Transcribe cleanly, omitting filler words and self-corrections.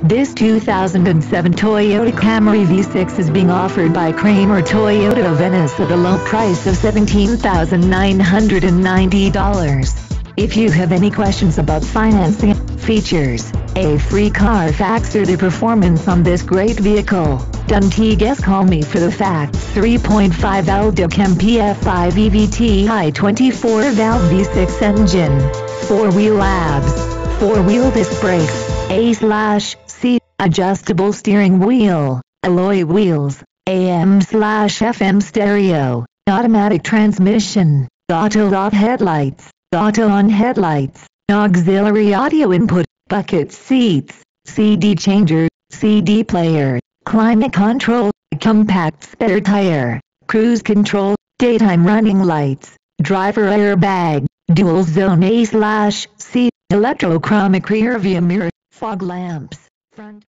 This 2007 Toyota Camry V6 is being offered by Kramer Toyota of Venice at a low price of $17,990. If you have any questions about financing, features, a free Carfax or the performance on this great vehicle, don't guess, call me for the facts. 3.5 LDIC MPF5 EVT high 24-valve V6 engine, 4-wheel ABS, 4-wheel disc brakes, A/C, adjustable steering wheel, alloy wheels, AM/FM stereo, automatic transmission, auto-off headlights, auto-on headlights, auxiliary audio input, bucket seats, CD changer, CD player, climate control, compact spare tire, cruise control, daytime running lights, driver airbag, dual zone A/C, electrochromic rear view mirror, fog lamps, front